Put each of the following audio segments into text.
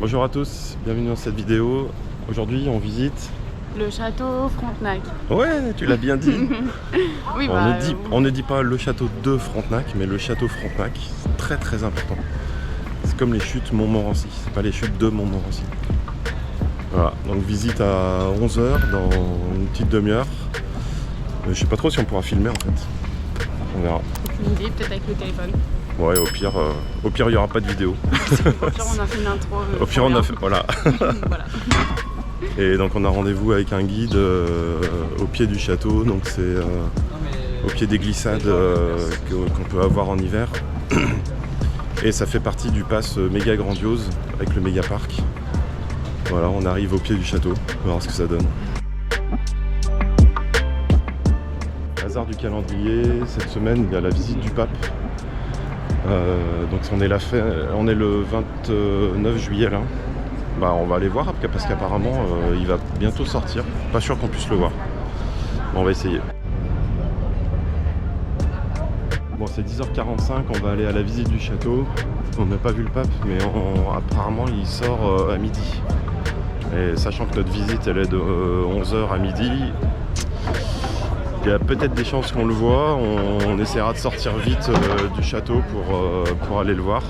Bonjour à tous, bienvenue dans cette vidéo. Aujourd'hui on visite... Le château Frontenac. Ouais, tu l'as bien dit. Oui, On ne dit pas le château de Frontenac, mais le château Frontenac. C'est très très important. C'est comme les chutes Montmorency, c'est pas les chutes de Montmorency. Voilà, donc visite à 11 h dans une petite demi-heure. Je sais pas trop si on pourra filmer en fait. On verra. Aucune idée, peut-être avec le téléphone. Ouais, au pire il n'y aura pas de vidéo. Au pire, on a fait une intro. Au pire, on a fait. Voilà. Voilà. Et donc, on a rendez-vous avec un guide au pied du château. Donc, c'est au pied des glissades qu'on peut avoir en hiver. Et ça fait partie du pass méga grandiose avec le méga parc. Voilà, on arrive au pied du château. On va voir ce que ça donne. Hasard du calendrier, cette semaine, il y a la visite du pape. Donc on est le 29 juillet là. Bah, on va aller voir parce qu'apparemment il va bientôt sortir. Pas sûr qu'on puisse le voir. Bon, on va essayer. Bon, c'est 10h45, on va aller à la visite du château. On n'a pas vu le pape, mais apparemment il sort à midi. Et sachant que notre visite elle est de 11h à midi, il y a peut-être des chances qu'on le voit. On essaiera de sortir vite du château pour aller le voir.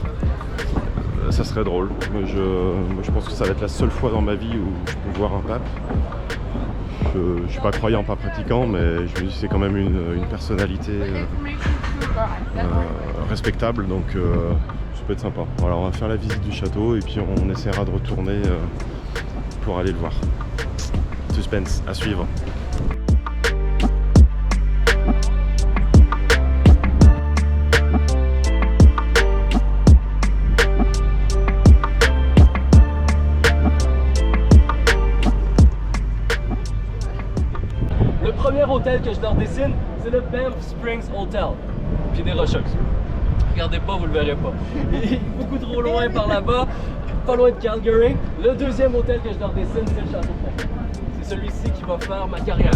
Ça serait drôle. Moi, je pense que ça va être la seule fois dans ma vie où je peux voir un pape. Je ne suis pas croyant, pas pratiquant, mais je me dis que c'est quand même une personnalité respectable, donc ça peut être sympa. Voilà, on va faire la visite du château et puis on essaiera de retourner pour aller le voir. Suspense, à suivre. Le premier hôtel que je leur dessine, c'est le Banff Springs Hotel. Puis des rocheuses. Regardez pas, vous le verrez pas. Il est beaucoup trop loin par là-bas, pas loin de Calgary. Le deuxième hôtel que je leur dessine, c'est le Château Frontenac. C'est celui-ci qui va faire ma carrière.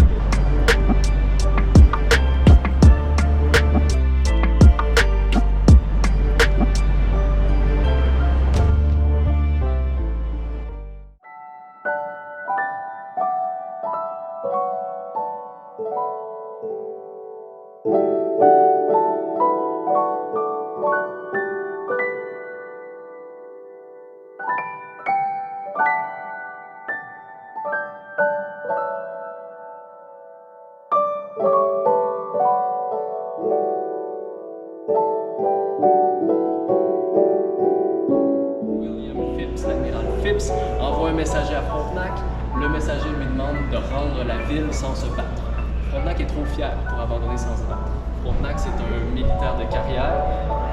L'amiral Phipps envoie un messager à Frontenac. Le messager lui demande de rendre la ville sans se battre. Frontenac est trop fier pour abandonner sans se battre. Frontenac, c'est un militaire de carrière.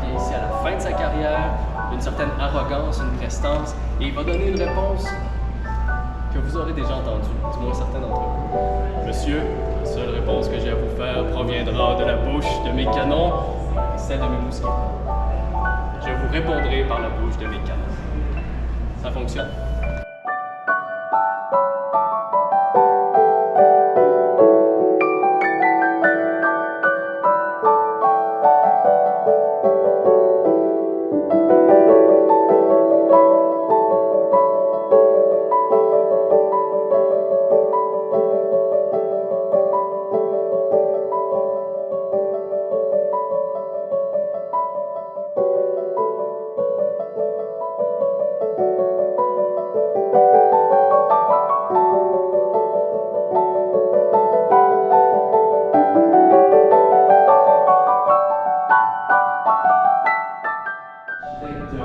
Il vient ici à la fin de sa carrière, une certaine arrogance, une prestance, et il va donner une réponse que vous aurez déjà entendue, du moins certains d'entre vous. Monsieur, la seule réponse que j'ai à vous faire proviendra de la bouche de mes canons et celle de mes mousquets. Je vous répondrai par la bouche de mes canons. Ça fonctionne.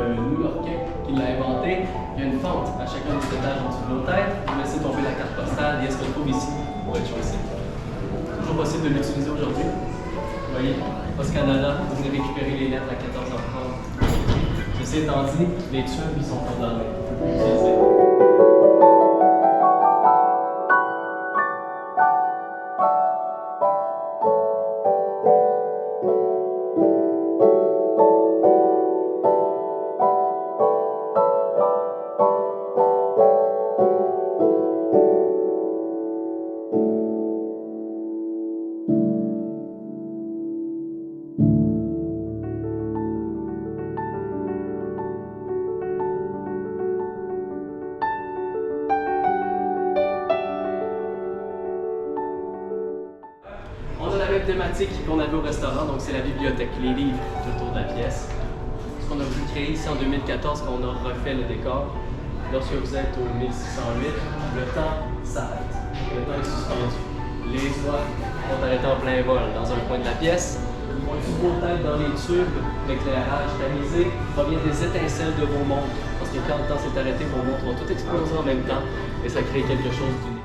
New-Yorkais qui l'a inventé. Il y a une fente à chacun des étages en dessous de l'hôtel. Vous laissez tomber la carte postale et elle se retrouve ici, au rez-de-chaussée. Toujours possible de l'utiliser aujourd'hui. Vous voyez, Post Canada, vous venez récupérer les lettres à 14h30. Ceci étant dit, les tubes, ils sont condamnés. Utilisez. thématique qu'on avait au restaurant, donc c'est la bibliothèque, les livres tout autour de la pièce. Ce qu'on a voulu créer ici en 2014, quand on a refait le décor, lorsque vous êtes au 1608, le temps s'arrête. Le temps est suspendu. Les oies vont arrêter en plein vol dans un coin de la pièce. Un petit beau tête dans les tubes, l'éclairage tamisé provient des étincelles de vos montres. Parce que quand le temps s'est arrêté, vos montres vont toutes exploser en même temps et ça crée quelque chose d'unique.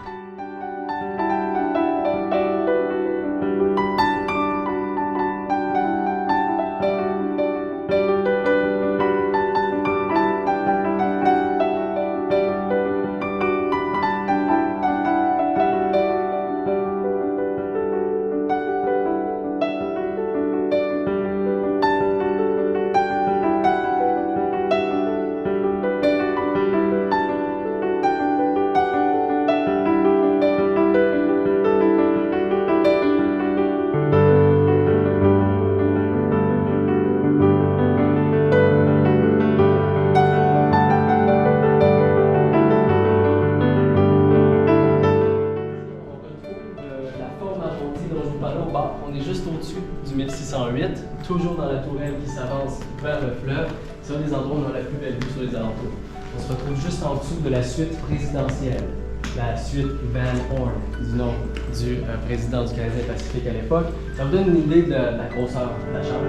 On est juste au-dessus du 1608, toujours dans la tourelle qui s'avance vers le fleuve. C'est un des endroits où on a la plus belle vue sur les alentours. On se retrouve juste en dessous de la suite présidentielle, la suite Van Horn, du nom du président du Canadien Pacifique à l'époque. Ça vous donne une idée de la grosseur de la chambre.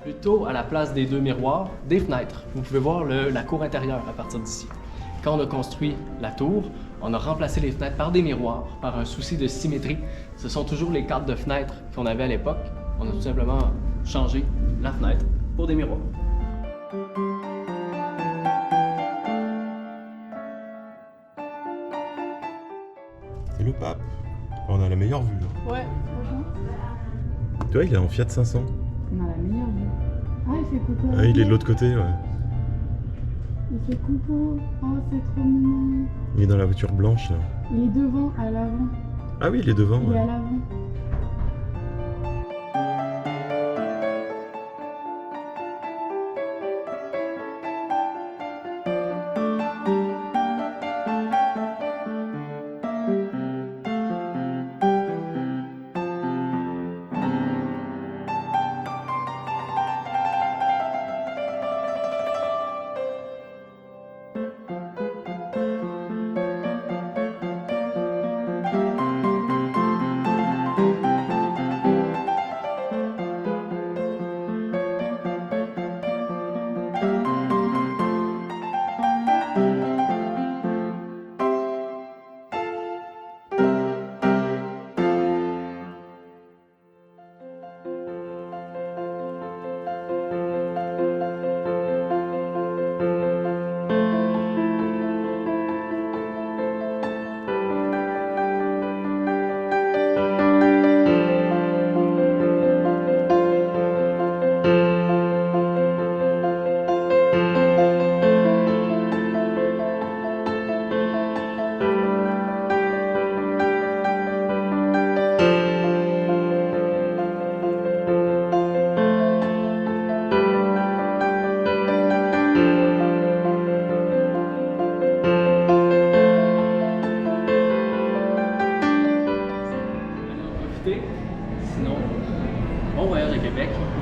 Plutôt à la place des deux miroirs, des fenêtres. Vous pouvez voir la cour intérieure à partir d'ici. Quand on a construit la tour, on a remplacé les fenêtres par des miroirs, par un souci de symétrie. Ce sont toujours les cadres de fenêtres qu'on avait à l'époque. On a tout simplement changé la fenêtre pour des miroirs. C'est le pape. On a la meilleure vue. Ouais, franchement. Tu vois, il est en Fiat 500. On a la meilleure vue. Ah, il fait coucou. Ah, il est de l'autre côté, ouais. Il fait coucou. Oh, c'est trop mignon. Il est dans la voiture blanche, là. Il est devant, à l'avant. Ah oui, il est devant, Il est ouais. à l'avant.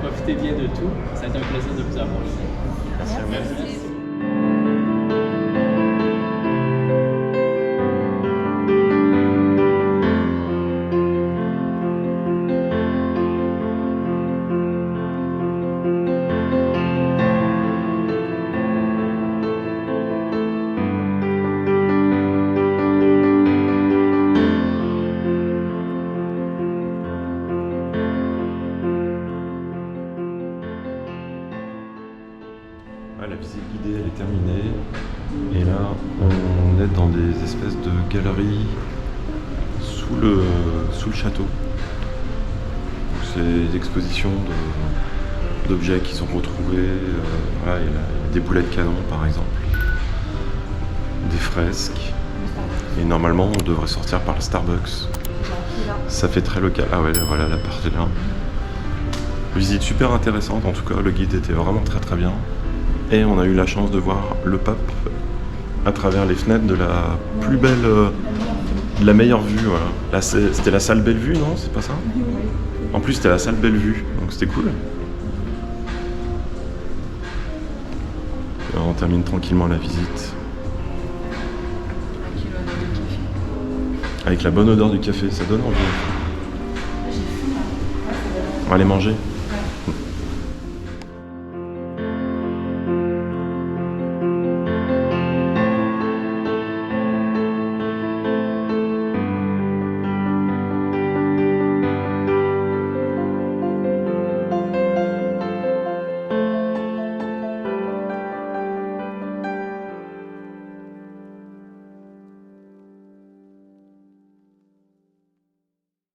Profitez bien de tout. Ça a été un plaisir de vous avoir ici. Merci à vous. La visite guidée elle est terminée et là on est dans des espèces de galeries sous le château. C'est des expositions d'objets qui sont retrouvés. Voilà, il y a des boulets de canon par exemple, des fresques et normalement on devrait sortir par le Starbucks. Ça fait très local. Ah ouais, voilà la part est là. Visite super intéressante, en tout cas le guide était vraiment très très bien. Et on a eu la chance de voir le pape à travers les fenêtres de la plus belle, de la meilleure vue. Voilà. Là, c'était la salle Bellevue, non? C'est pas ça? En plus, c'était la salle Bellevue, donc c'était cool. Alors, on termine tranquillement la visite. Avec la bonne odeur du café, ça donne envie. On va aller manger.